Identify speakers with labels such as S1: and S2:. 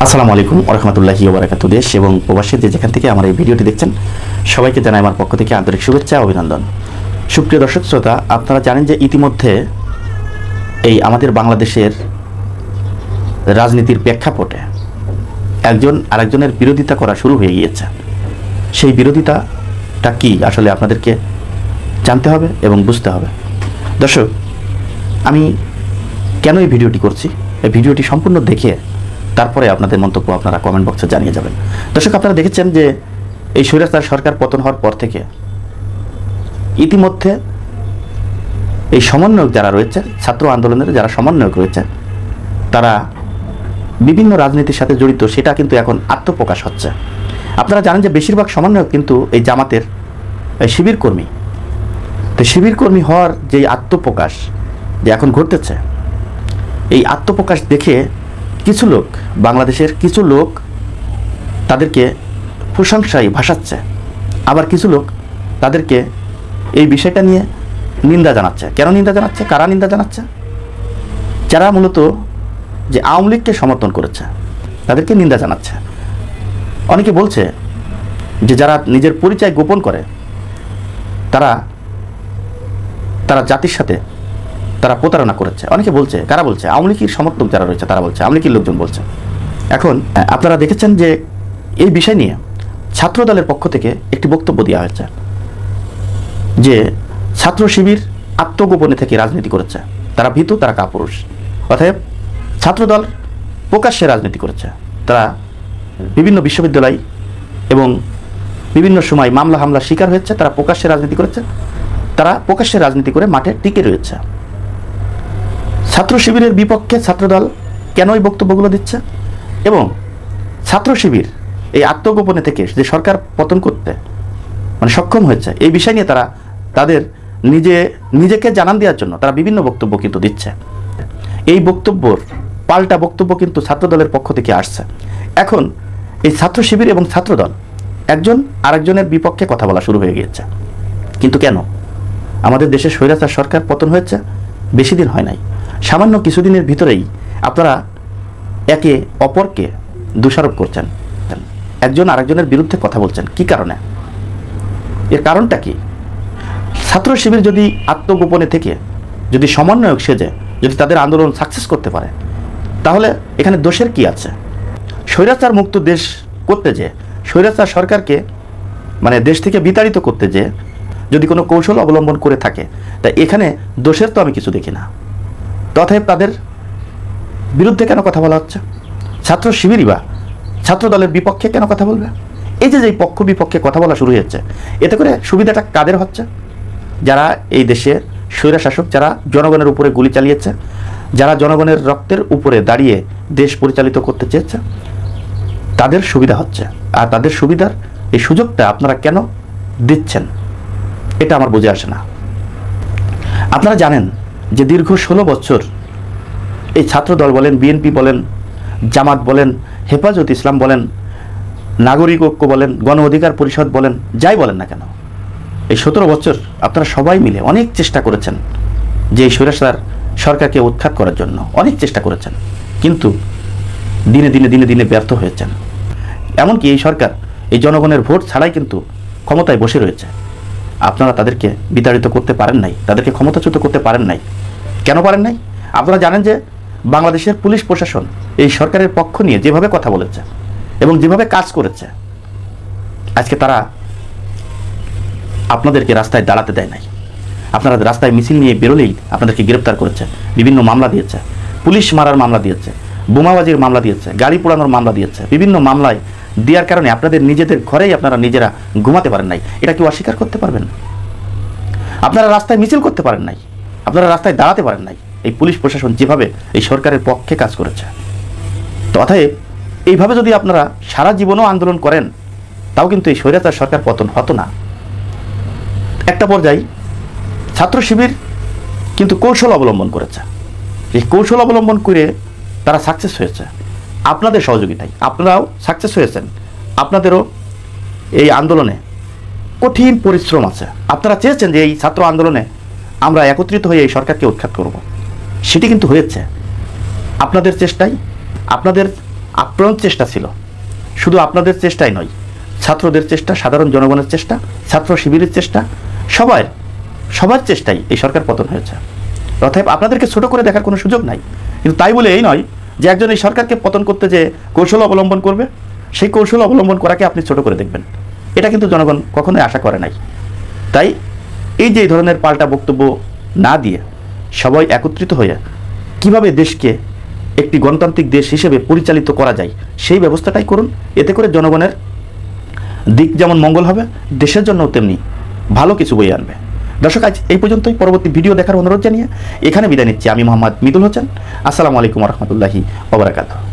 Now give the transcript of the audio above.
S1: আসসালামু আলাইকুম ওয়া রাহমাতুল্লাহি ওয়া বারাকাতুহু। দেশ এবং প্রবাসী যেখান থেকে আমার এই ভিডিওটি দেখছেন সবাইকে জানাই আমার পক্ষ থেকে আন্তরিক শুভেচ্ছা ও অভিনন্দন। সুপ্রিয় দর্শক শ্রোতা, আপনারা জানেন যে ইতিমধ্যে এই আমাদের বাংলাদেশের রাজনীতির প্রেক্ষাপটে একজন আরেকজনের বিরোধিতা করা শুরু হয়ে গিয়েছে। সেই বিরোধিতাটা কি আসলে আপনাদেরকে জানতে হবে এবং বুঝতে হবে। দর্শক, আমি কেন এই ভিডিওটি করছি, এই ভিডিওটি সম্পূর্ণ দেখে তারপরে আপনাদের মন্তব্য আপনারা কমেন্ট বক্সে জানিয়ে যাবেন। দর্শক, আপনারা দেখেছেন যে এই স্বৈরাচার সরকার পতন হওয়ার পর থেকে ইতিমধ্যে এই সমন্বয়ক যারা রয়েছে, ছাত্র আন্দোলনের যারা সমন্বয়ক রয়েছে, তারা বিভিন্ন রাজনীতির সাথে জড়িত, সেটা কিন্তু এখন আত্মপ্রকাশ হচ্ছে। আপনারা জানেন যে বেশিরভাগ সমন্বয়ক কিন্তু এই জামাতের শিবির কর্মী। তো শিবির কর্মী হওয়ার যে আত্মপ্রকাশ যে এখন ঘটতেছে, এই আত্মপ্রকাশ দেখে কিছু লোক, বাংলাদেশের কিছু লোক তাদেরকে প্রশংসায় ভাসাচ্ছে, আবার কিছু লোক তাদেরকে এই বিষয়টা নিয়ে নিন্দা জানাচ্ছে। কেন নিন্দা জানাচ্ছে? কারা নিন্দা জানাচ্ছে? যারা মূলত যে আওয়ামী লীগকে সমর্থন করেছে তাদেরকে নিন্দা জানাচ্ছে। অনেকে বলছে যে যারা নিজের পরিচয় গোপন করে তারা জাতির সাথে তারা প্রতারণা করেছে। অনেকে বলছে, কারা বলছে? আওয়ামী লীগের সমর্থক যারা রয়েছে তারা বলছে, আওয়ামী লীগের লোকজন বলছে। এখন আপনারা দেখেছেন যে এই বিষয় নিয়ে ছাত্র দলের পক্ষ থেকে একটি বক্তব্য দেওয়া হয়েছে যে ছাত্র শিবির আত্মগোপনে থেকে রাজনীতি করেছে, তারা ভীতু, তারা কাপুরুষ। অতএব ছাত্রদল প্রকাশ্যে রাজনীতি করেছে, তারা বিভিন্ন বিশ্ববিদ্যালয় এবং বিভিন্ন সময় মামলা হামলা শিকার হয়েছে, তারা প্রকাশ্যে রাজনীতি করেছে, তারা প্রকাশ্যে রাজনীতি করে মাঠে টিকে রয়েছে। ছাত্র শিবিরের বিপক্ষে ছাত্রদল কেন এই বক্তব্যগুলো দিচ্ছে এবং ছাত্র শিবির এই আত্মগোপনে থেকে যে সরকার পতন করতে সক্ষম হয়েছে, এই বিষয় নিয়ে তারা তাদের নিজেকে জানান দেওয়ার জন্য তারা বিভিন্ন বক্তব্য কিন্তু দিচ্ছে। এই বক্তব্যর পাল্টা বক্তব্য কিন্তু ছাত্রদলের পক্ষ থেকে আসছে। এখন এই ছাত্র শিবির এবং ছাত্রদল একজন আরেকজনের বিপক্ষে কথা বলা শুরু হয়ে গিয়েছে। কিন্তু কেন? আমাদের দেশে স্বৈরাচার সরকার পতন হয়েছে বেশি দিন হয় নাই, সামান্য কিছুদিনের ভিতরেই আপনারা একে অপরকে দোষারোপ করছেন, একজন আরেকজনের বিরুদ্ধে কথা বলছেন। কি কারণে? এর কারণটা কি? ছাত্র শিবির যদি আত্মগোপনে থেকে যদি সমন্বয়ক সেজে যদি তাদের আন্দোলন সাকসেস করতে পারে, তাহলে এখানে দোষের কি আছে? স্বৈরাচার মুক্ত দেশ করতে যে, স্বৈরাচার সরকারকে দেশ থেকে বিতাড়িত করতে যে যদি কোনো কৌশল অবলম্বন করে থাকে, তা এখানে দোষের তো আমি কিছু দেখি না। তথাপি তাদের বিরুদ্ধে কেন কথা বলা হচ্ছে? ছাত্র শিবিরই বা ছাত্র দলের বিপক্ষে কেন কথা বলবে? এই যে পক্ষ বিপক্ষে কথা বলা শুরু হয়েছে, এতে করে সুবিধাটা কাদের হচ্ছে? যারা এই দেশে স্বৈরা শাসক, যারা জনগণের উপরে গুলি চালিয়েছে, যারা জনগণের রক্তের উপরে দাঁড়িয়ে দেশ পরিচালিত করতে চেয়েছে, তাদের সুবিধা হচ্ছে। আর তাদের সুবিধার এই সুযোগটা আপনারা কেন দিচ্ছেন, এটা আমার বুঝে আসে না। আপনারা জানেন যে দীর্ঘ 16 বছর এই ছাত্রদল বলেন, বিএনপি বলেন, জামাত বলেন, হেফাজত ইসলাম বলেন, নাগরিক ঐক্য বলেন, গণ অধিকার পরিষদ বলেন, যাই বলেন না কেন, এই 17 বছর আপনারা সবাই মিলে অনেক চেষ্টা করেছেন যে এই স্বৈরাচার সরকারকে উৎখাত করার জন্য, অনেক চেষ্টা করেছেন, কিন্তু দিনে দিনে দিনে দিনে ব্যর্থ হয়েছেন। এমনকি এই সরকার এই জনগণের ভোট ছাড়াই কিন্তু ক্ষমতায় বসে রয়েছে। আপনারা তাদেরকে বিতাড়িত করতে পারেন নাই, তাদেরকে ক্ষমতাচ্যুত করতে পারেন নাই। কেন পারেন নাই? আপনারা জানেন যে বাংলাদেশের পুলিশ প্রশাসন এই সরকারের পক্ষ নিয়ে যেভাবে কথা বলেছে এবং যেভাবে কাজ করেছে, আজকে তারা আপনাদেরকে রাস্তায় দাঁড়াতে দেয় নাই। আপনারা রাস্তায় মিছিল নিয়ে বেরোলেই আপনাদেরকে গ্রেপ্তার করেছে, বিভিন্ন মামলা দিয়েছে, পুলিশ মারার মামলা দিয়েছে, বোমাবাজির মামলা দিয়েছে, গাড়ি পোড়ানোর মামলা দিয়েছে। বিভিন্ন মামলায় দেওয়ার কারণে আপনাদের নিজেদের ঘরেই আপনারা নিজেরা ঘুমাতে পারেন নাই। এটা কি অস্বীকার করতে পারবেন? আপনারা রাস্তায় মিছিল করতে পারেন নাই, আপনারা রাস্তায় দাঁড়াতে পারেন নাই, এই পুলিশ প্রশাসন যেভাবে এই সরকারের পক্ষে কাজ করেছে। তথাপি এইভাবে যদি আপনারা সারা জীবনও আন্দোলন করেন, তাও কিন্তু এই স্বৈরাচার সরকার পতন হতো না। একটা পর্যায়ে ছাত্র শিবির কিন্তু কৌশল অবলম্বন করেছে। এই কৌশল অবলম্বন করে তারা সাকসেস হয়েছে আপনাদের সহযোগিতায়। আপনারাও সাকসেস হয়েছেন, আপনাদেরও এই আন্দোলনে কঠিন পরিশ্রম আছে। আপনারা চেয়েছেন যে এই ছাত্র আন্দোলনে আমরা একত্রিত হয়ে এই সরকারকে উৎখাত করব, সেটি কিন্তু হয়েছে আপনাদের চেষ্টায়, আপনাদের আপ্রাণ চেষ্টা ছিল, শুধু আপনাদের চেষ্টাই নয়, ছাত্রদের চেষ্টা, সাধারণ জনগণের চেষ্টা, ছাত্র শিবিরের চেষ্টা, সবার চেষ্টাই এই সরকার পতন হয়েছে। অতএব আপনাদেরকে ছোট করে দেখার কোনো সুযোগ নাই। কিন্তু তাই বলে এই নয় যে একজন এই সরকারকে পতন করতে যে কৌশল অবলম্বন করবে, সেই কৌশল অবলম্বন করাকে আপনি ছোট করে দেখবেন, এটা কিন্তু জনগণ কখনোই আশা করে নাই। তাই এই যে এই ধরনের পাল্টা বক্তব্য না দিয়ে সবাই একত্রিত হয়ে কিভাবে দেশকে একটি গণতান্ত্রিক দেশ হিসেবে পরিচালিত করা যায় সেই ব্যবস্থাটাই করুন। এতে করে জনগণের দিক যেমন মঙ্গল হবে, দেশের জন্য তেমনি ভালো কিছু বয়ে আনবে। দর্শক, আজ এই পর্যন্তই। পরবর্তী ভিডিও দেখার অনুরোধ জানিয়ে এখানে বিদায় নিচ্ছি। আমি মোহাম্মদ মিদুল হোসেন। আসসালামু আলাইকুম রহমতুল্লাহি ওয়া বারাকাতুহু।